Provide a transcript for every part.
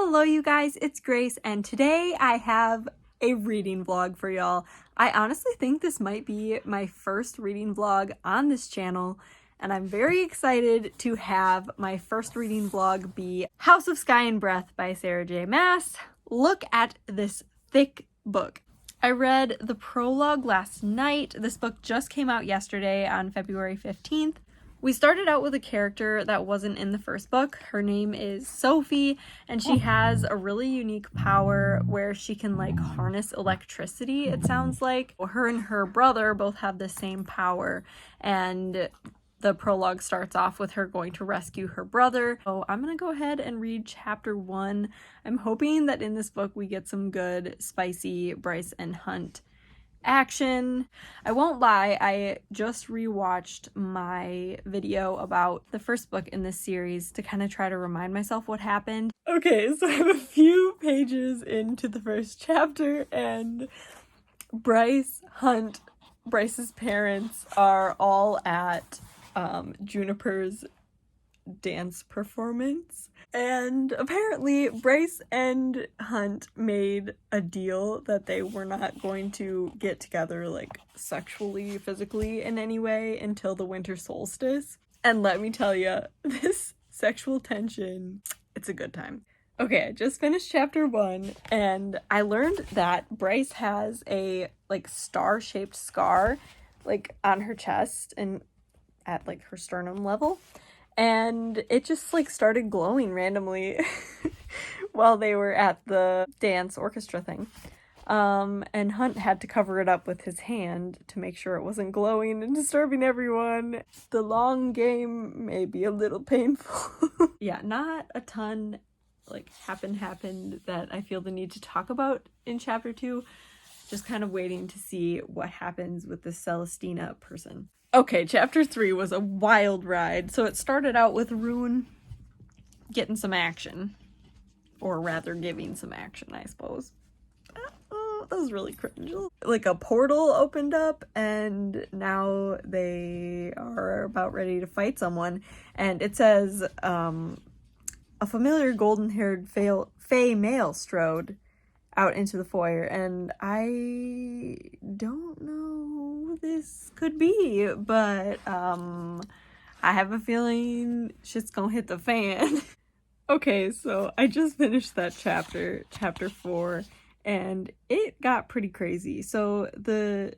Hello you guys, it's Grace, and today I have a reading vlog for y'all. I honestly think this might be my first reading vlog on this channel, and I'm very excited to have my first reading vlog be House of Sky and Breath by Sarah J Maas. Look at this thick book. I read the prologue last night. This book just came out yesterday on February 15th. We started out with a character that wasn't in the first book. Her name is Sophie, and she has a really unique power where she can harness electricity, it sounds like. Her and her brother both have the same power, and the prologue starts off with her going to rescue her brother. So I'm gonna go ahead and read chapter 1. I'm hoping that in this book we get some good, spicy Bryce and Hunt action. I won't lie, I just rewatched my video about the first book in this series to kind of try to remind myself what happened. Okay, so I'm a few pages into the first chapter, and Bryce's parents are all at Juniper's dance performance. And apparently Bryce and Hunt made a deal that they were not going to get together sexually, physically in any way until the winter solstice. And let me tell you, this sexual tension, it's a good time. Okay, I just finished chapter 1 and I learned that Bryce has a star-shaped scar on her chest and at her sternum level. And it just started glowing randomly while they were at the dance orchestra thing. And Hunt had to cover it up with his hand to make sure it wasn't glowing and disturbing everyone. The long game may be a little painful. Yeah, not a ton happened that I feel the need to talk about in chapter 2. Just kind of waiting to see what happens with the Celestina person. Okay, chapter 3 was a wild ride. So it started out with Rune getting some action. Or rather, giving some action, I suppose. That was really cringe. A portal opened up, and now they are about ready to fight someone. And it says, a familiar golden-haired fey male strode out into the foyer, and I don't know who this could be, but I have a feeling shit's gonna hit the fan. Okay, so I just finished that chapter 4, and it got pretty crazy. So the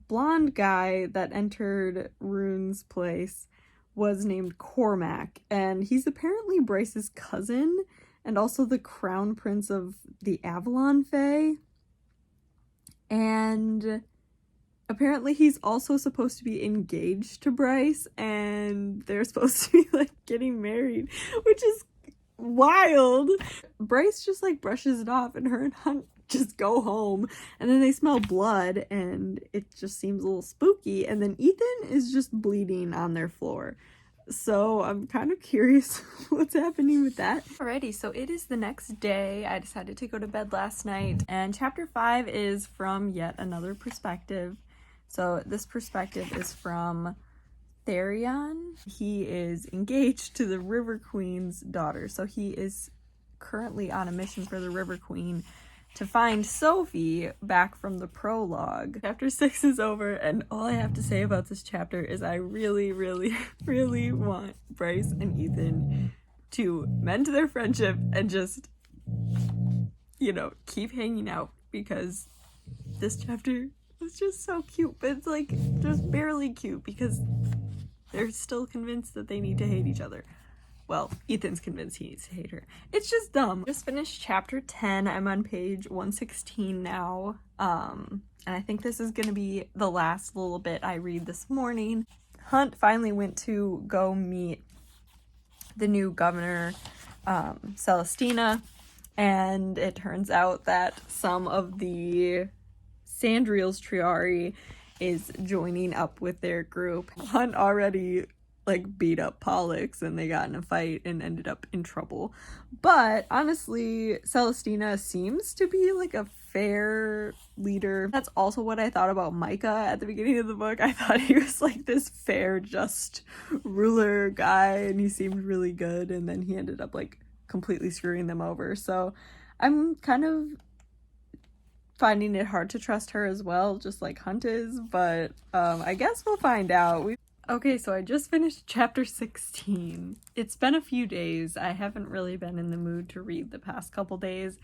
blonde guy that entered Rune's place was named Cormac, and he's apparently Bryce's cousin, and also the crown prince of the Avalon Fae. And apparently he's also supposed to be engaged to Bryce, and they're supposed to be getting married, which is wild. Bryce just brushes it off, and her and Hunt just go home, and then they smell blood, and it just seems a little spooky, and then Ethan is just bleeding on their floor. So I'm kind of curious what's happening with that. Alrighty, so it is the next day. I decided to go to bed last night, and chapter 5 is from yet another perspective. So this perspective is from Therion. He is engaged to the River Queen's daughter. So he is currently on a mission for the River Queen to find Sophie back from the prologue. Chapter 6 is over, and all I have to say about this chapter is I really, really, really want Bryce and Ethan to mend their friendship and just, keep hanging out, because this chapter is just so cute, but it's just barely cute because they're still convinced that they need to hate each other. Well, Ethan's convinced he needs to hate her. It's just dumb. Just finished chapter 10. I'm on page 116 now. And I think this is gonna be the last little bit I read this morning. Hunt finally went to go meet the new governor, Celestina, and it turns out that some of the Sandriel's Triari is joining up with their group. Hunt already beat up Pollux, and they got in a fight and ended up in trouble. But honestly, Celestina seems to be a fair leader. That's also what I thought about Micah at the beginning of the book. I thought he was this fair, just ruler guy, and he seemed really good, and then he ended up completely screwing them over. So I'm kind of finding it hard to trust her as well, just like Hunt is, but I guess we'll find out. Okay, so I just finished chapter 16. It's been a few days. I haven't really been in the mood to read the past couple days,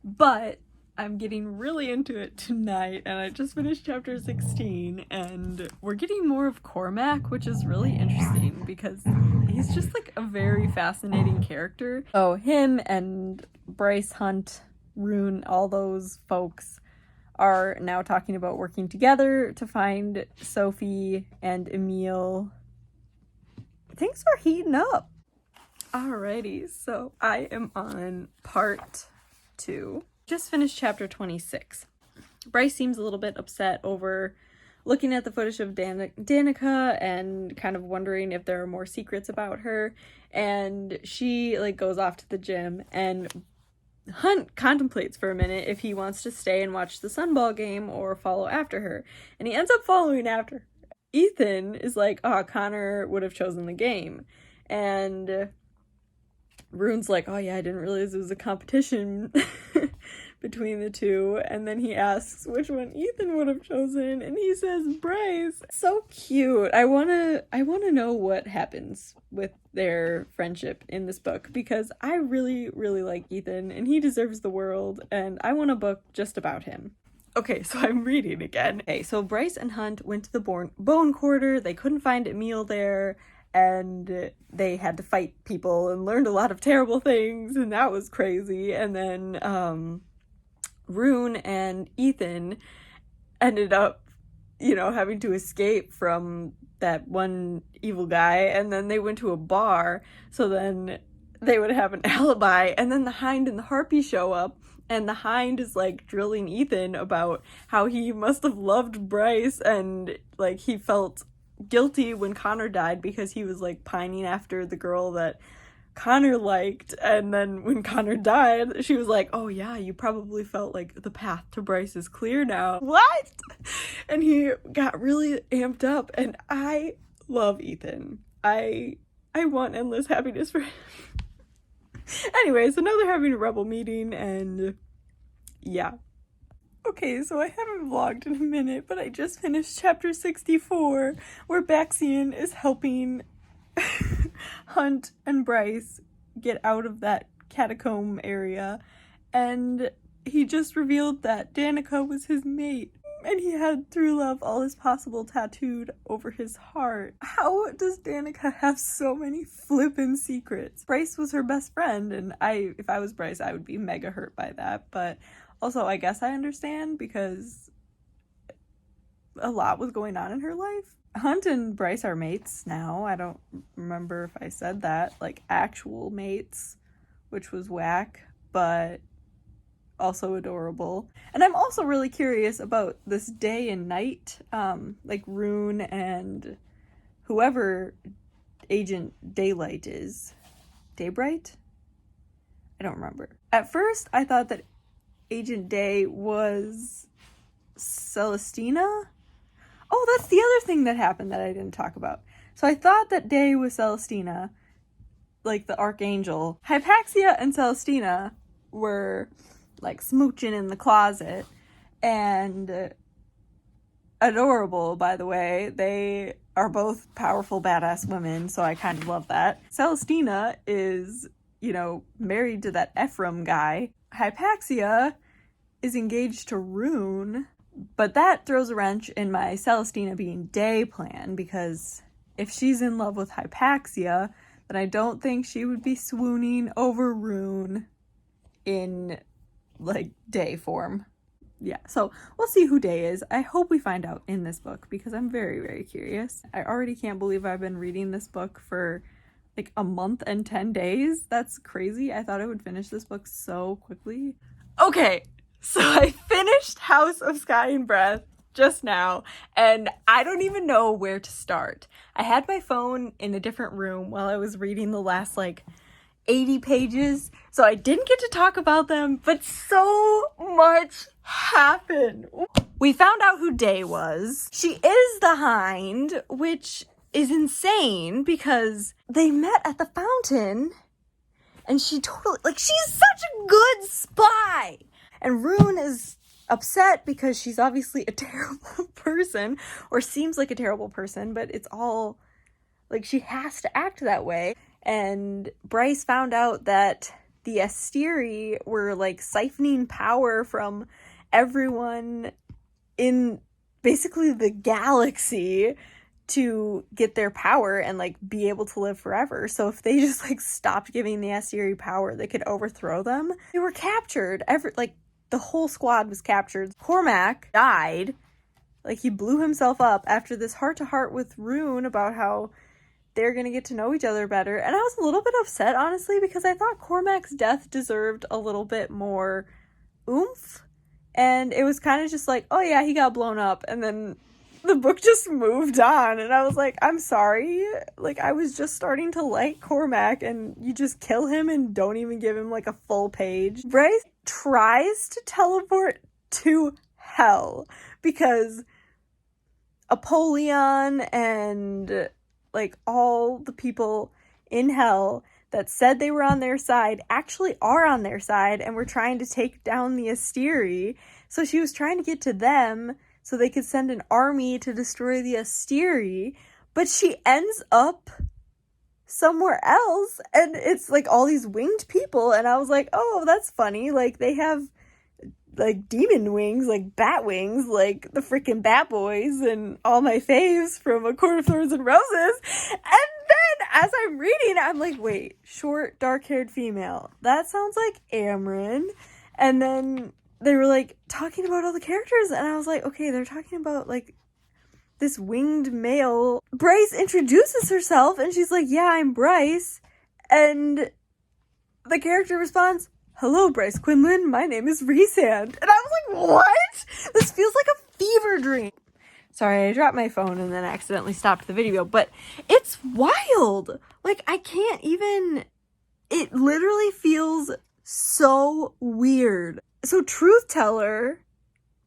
but I'm getting really into it tonight, and I just finished chapter 16, and we're getting more of Cormac, which is really interesting because he's just like a very fascinating character. Oh, him and Bryce, Hunt, Rune, all those folks are now talking about working together to find Sophie and Emil. Things are heating up. Alrighty, so I am on part 2. Just finished chapter 26. Bryce seems a little bit upset over looking at the footage of Danica and kind of wondering if there are more secrets about her, and she like goes off to the gym, and Hunt contemplates for a minute if he wants to stay and watch the Sunball game or follow after her, and he ends up following after her. Ethan is like, oh, Connor would have chosen the game, and Rune's like, oh yeah, I didn't realize it was a competition between the two, and then he asks which one Ethan would have chosen, and he says Bryce. So cute. I wanna know what happens with their friendship in this book, because I really, really like Ethan, and he deserves the world, and I want a book just about him. Okay, so I'm reading again. Okay, so Bryce and Hunt went to the bone quarter. They couldn't find Emil there, and they had to fight people and learned a lot of terrible things, and that was crazy. And then Rune and Ethan ended up, having to escape from that one evil guy, and then they went to a bar, so then they would have an alibi, and then the Hind and the Harpy show up, and the Hind is like drilling Ethan about how he must have loved Bryce, and like he felt guilty when Connor died because he was like pining after the girl that Connor liked, and then when Connor died, she was like, oh yeah, you probably felt like the path to Bryce is clear now. What? And he got really amped up, and I love Ethan. I want endless happiness for him. Anyway, so now they're having a rebel meeting, and yeah. Okay, so I haven't vlogged in a minute, but I just finished chapter 64, where Baxian is helping Hunt and Bryce get out of that catacomb area, and he just revealed that Danica was his mate, and he had Through Love All Is Possible tattooed over his heart. How does Danica have so many flippin' secrets? Bryce was her best friend, and if I was Bryce, I would be mega hurt by that, but also I guess I understand because a lot was going on in her life. Hunt and Bryce are mates now. I don't remember if I said that, like actual mates, which was whack, but also adorable. And I'm also really curious about this day and night, like Rune and whoever Agent Daylight is. Daybright? I don't remember. At first, I thought that Agent Day was Celestina. Oh, that's the other thing that happened that I didn't talk about. So I thought that Day was Celestina, like the Archangel. Hypaxia and Celestina were like smooching in the closet, and adorable, by the way. They are both powerful, badass women, so I kind of love that. Celestina is, married to that Ephraim guy. Hypaxia is engaged to Rune, but that throws a wrench in my Celestina being Day plan, because if she's in love with Hypaxia, then I don't think she would be swooning over Rune in, like, Day form. Yeah, so we'll see who Day is. I hope we find out in this book, because I'm very, very curious. I already can't believe I've been reading this book for, like, a month and 10 days. That's crazy. I thought I would finish this book so quickly. Okay, so I finished House of Sky and Breath just now, and I don't even know where to start. I had my phone in a different room while I was reading the last, 80 pages, so I didn't get to talk about them, but so much happened. We found out who Day was. She is the Hind, which is insane because they met at the fountain, And she totally, like, she's such a good spy! And Rune is upset because she's obviously a terrible person, or seems like a terrible person, but it's all, like, she has to act that way. And Bryce found out that the Asteri were, like, siphoning power from everyone in basically the galaxy to get their power and, like, be able to live forever. So if they just, like, stopped giving the Asteri power, they could overthrow them. They were captured. The whole squad was captured. Cormac died. Like, he blew himself up after this heart-to-heart with Rune about how they're gonna get to know each other better. And I was a little bit upset, honestly, because I thought Cormac's death deserved a little bit more oomph. And it was kind of just like, oh yeah, he got blown up. And then the book just moved on. And I was like, I'm sorry. Like, I was just starting to like Cormac, and you just kill him and don't even give him, like, a full page. Bryce tries to teleport to hell because Apollyon and, like, all the people in hell that said they were on their side actually are on their side, and were trying to take down the Asteri. So she was trying to get to them so they could send an army to destroy the Asteri, but she ends up somewhere else, and it's, like, all these winged people, and I was like, oh, that's funny. Like, they have, like, demon wings, like, bat wings, like the freaking Bat Boys and all my faves from A Court of Thorns and Roses. And then as I'm reading, I'm like, wait, short, dark-haired female. That sounds like Amryn. And then they were, like, talking about all the characters, and I was like, okay, they're talking about, like, this winged male. Bryce introduces herself, and she's like, yeah, I'm Bryce. And the character responds, hello, Bryce Quinlan, my name is Rhysand. And I was like, what? This feels like a fever dream. Sorry, I dropped my phone and then accidentally stopped the video, but it's wild. Like, I can't even, it literally feels so weird. So Truth Teller,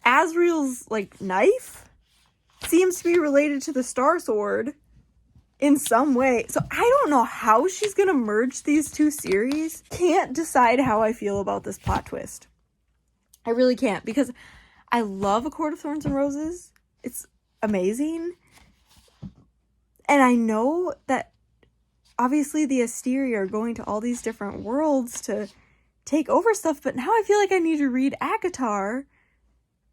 Asriel's, like, knife, seems to be related to the Star Sword in some way. So I don't know how she's gonna merge these two series. Can't decide how I feel about this plot twist. I really can't, because I love A Court of Thorns and Roses. It's amazing. And I know that obviously the Asteri are going to all these different worlds to take over stuff, but now I feel like I need to read ACOTAR,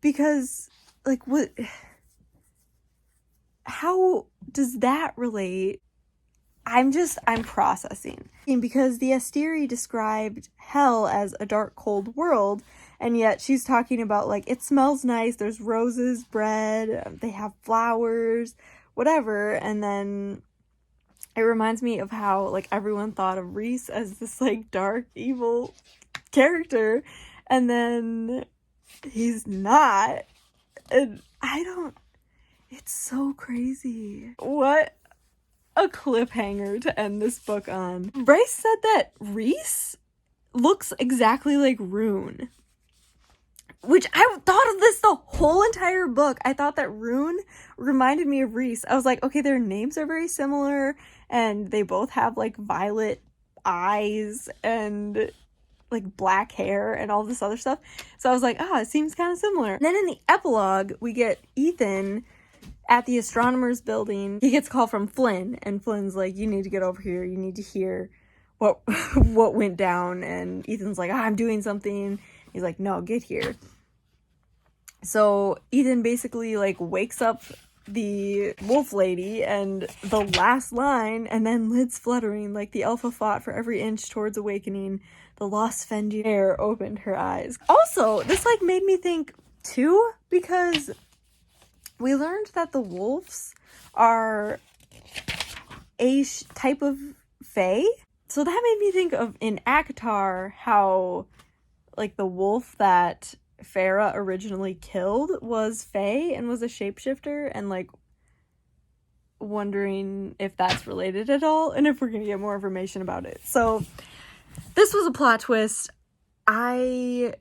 because, like, what... how does that relate? I'm processing. And because the Asteri described hell as a dark, cold world, and yet she's talking about, like, it smells nice, there's roses, bread, they have flowers, whatever, and then it reminds me of how, like, everyone thought of Rhys as this, like, dark, evil character, and then he's not, and it's so crazy. What a cliffhanger to end this book on. Bryce said that Rhys looks exactly like Rune, which I thought of this the whole entire book. I thought that Rune reminded me of Rhys. I was like, okay, their names are very similar, and they both have, like, violet eyes and, like, black hair and all this other stuff. So I was like, it seems kind of similar. And then in the epilogue, we get Ethan at the astronomer's building. He gets a call from Flynn, and Flynn's like, you need to get over here, you need to hear what went down. And Ethan's like, I'm doing something. He's like, no, get here. So Ethan basically, like, wakes up the wolf lady, and the last line, and then lids fluttering like the alpha fought for every inch towards awakening, the lost Fenrir opened her eyes. Also, this, like, made me think too, because we learned that the wolves are a type of fae. So that made me think of, in ACOTAR, how, like, the wolf that Farah originally killed was fae and was a shapeshifter, and, like, wondering if that's related at all and if we're gonna get more information about it. So this was a plot twist. I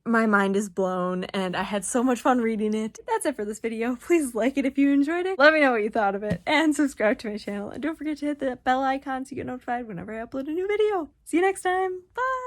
my mind is blown, and I had so much fun reading it. That's it for this video. Please like it if you enjoyed it. Let me know what you thought of it, and subscribe to my channel. And don't forget to hit the bell icon so you get notified whenever I upload a new video. See you next time. Bye!